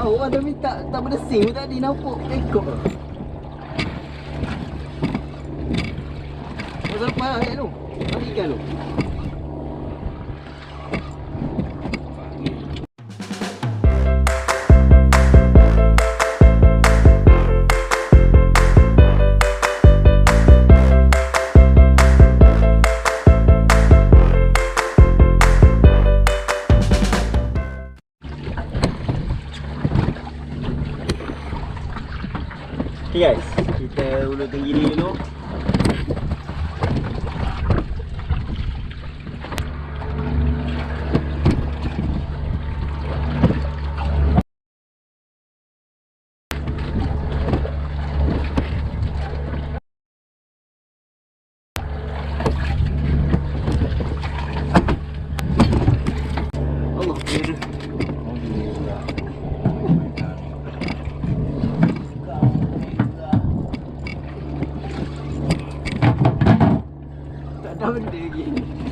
Orang dah minta tak berdesing tadi nampak ekor. Sampai lah tu. Ada ikan tu. Okay guys, kita ulu Tenggiri dulu.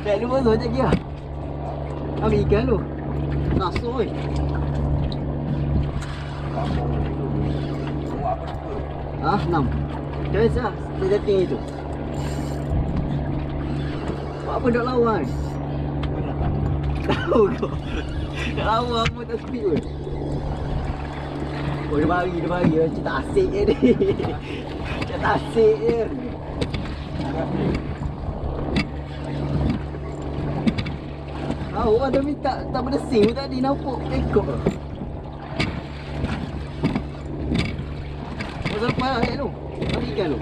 Tak lupa tu je dia. Ambil ikan tu. Rasul oi. Ah, 6. Terus lah, setting itu. Apa nak lawan? Tahu kau. Nak lawan apa tak speed pun. Oh, dia bagi. Macam tak asik je ni. Macam tak asik je. Orang dah minta tak berdesing tadi nampak ekor. Sampai lah tu. Ada ikan tu.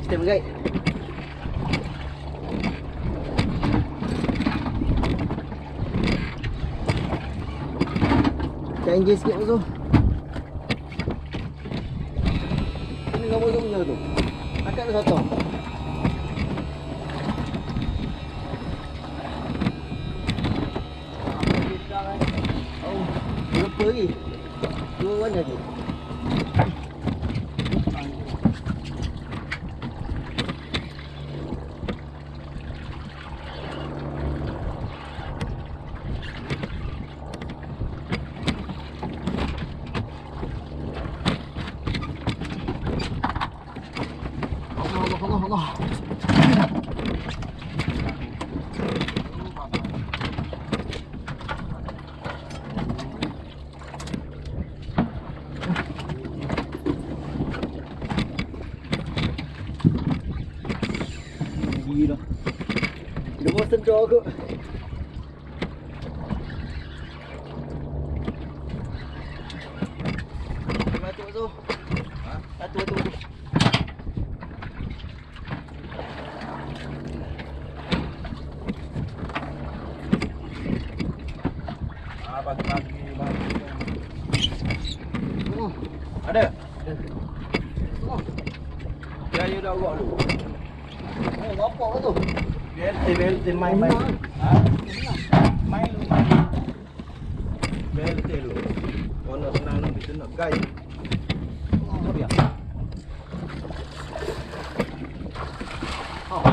Kita bergait. Kita engage sikit Beso. Ini nombor tu punya tu. Akak tu satu. Oh, lupa lagi. Dua warna lagi. Allah. Gila. Dia mau sedar kot. Batu Beso. Ha? Batu. Ada? Oh. Dia dah buat dulu. Oh, bapak ke tu? BLT main. Ha? Main dulu. BLT dulu. Kau nak senang nak kita nak guide. Oh, biar. Oh.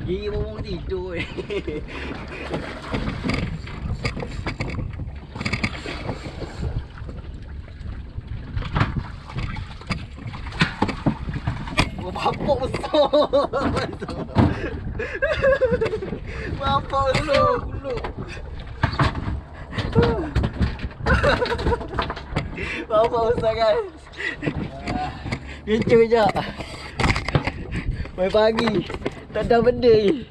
Gigi mau tidur. Bapak besar. Bapak besar puluk. Bapak besar guys. Kecoh je. Main pagi. Tak ada benda ni.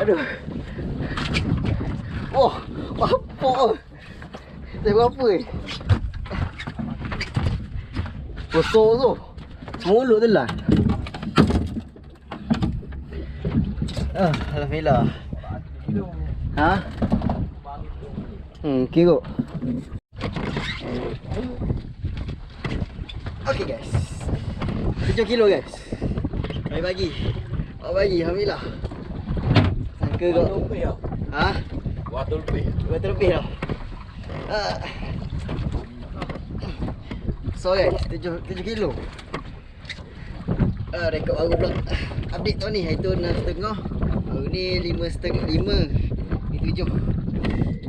Aduh. Oh, bapak. Saya berapa ni? Besar tu. Mulut tu lah. Alhamdulillah. Ha? Kira. Okay guys, 7 kilo guys. Bagi. Alhamdulillah. Sangka kau. Ha? Waktu lebih. Waktu lebih dah. So guys, 7 kilo. Rekod baru pula. Update tahun ni, hari tu 6.5. Hari ni 5.5. Ni 7.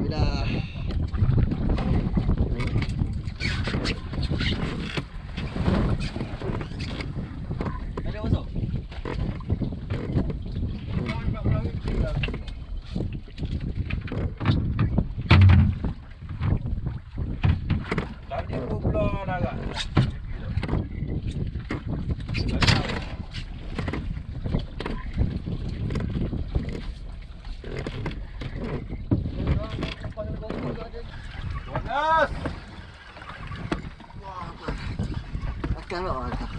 Dah. Ada masuk? Tadi aku pula agak. Panas. Wah, akan lah akan.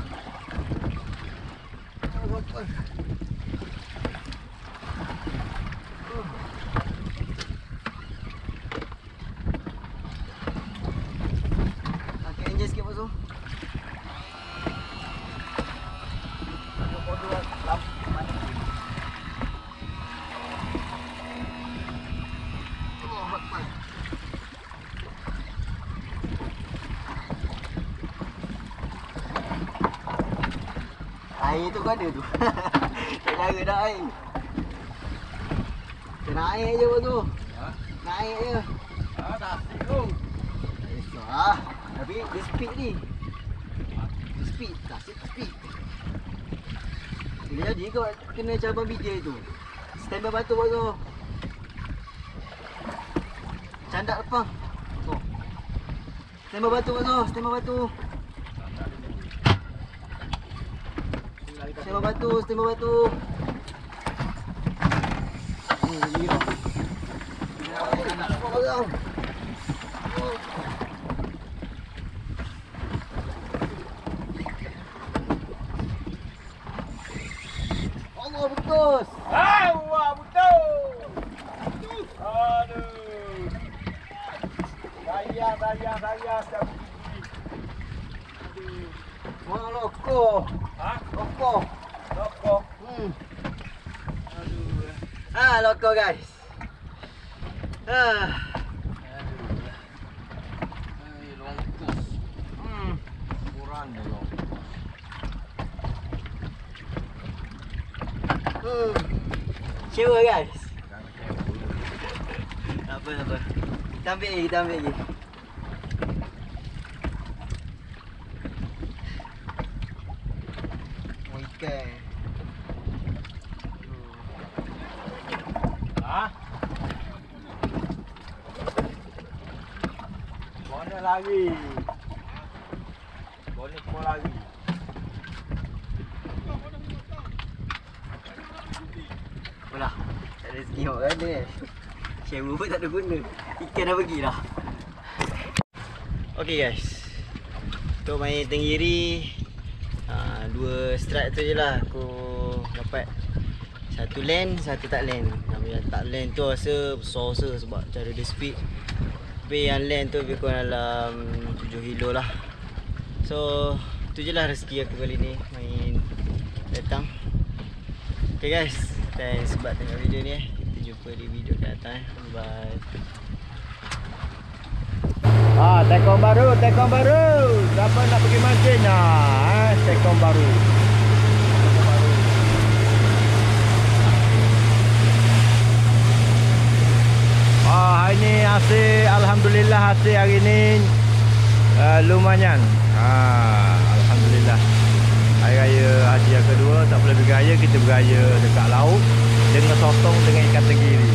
Pakai enjin sikit Boso. Air tu kau ada tu. Tak cara dah air. Kita naik je Boso. Ha? Naik je. Tak asik tu. Tapi dia speed ni. Dia speed. Tak speed. Bila jadi kau kena cabar bidil tu. Standby batu Boso. Candak lepang. Oh. Standby batu Boso. Standby batu. Standby batu. Ni dia. Nak lepang Boso. Allah putus. Wah, betul. Aduh. Sayang siap gigi. Aduh. Wah, loko. Ha? Loko. Aduh. Loko guys. Aduh. Longkos. Kurang ni longkos. Cewa guys. Tak apa. Kita ambil lagi. Oh, ikan. Ha? Mana lagi? Boleh semua lagi. Apalah. Tak ada rezeki awak kan ni. Sewa pun tak ada guna. Ikan dah pergi dah. Okay guys. Untuk main Tenggiri, 2 strike tu je lah aku dapat. Satu land, satu tak land. Yang tak land tu rasa besar sebab cara dia speed. Tapi yang land tu lebih kurang dalam 7 kilo lah. So tu je lah rezeki aku kali ni main datang. Okay guys, thanks sebab tengok video ni. Kita jumpa di video akan datang. Bye. Tekong baru. Siapa nak pergi mancing? Tekong baru. Hari ni hasil, alhamdulillah hasil hari ni lumayan. Alhamdulillah. Hari raya haji yang kedua tak boleh bergaya, kita bergaya dekat laut dengan sotong dengan ikan tenggiri.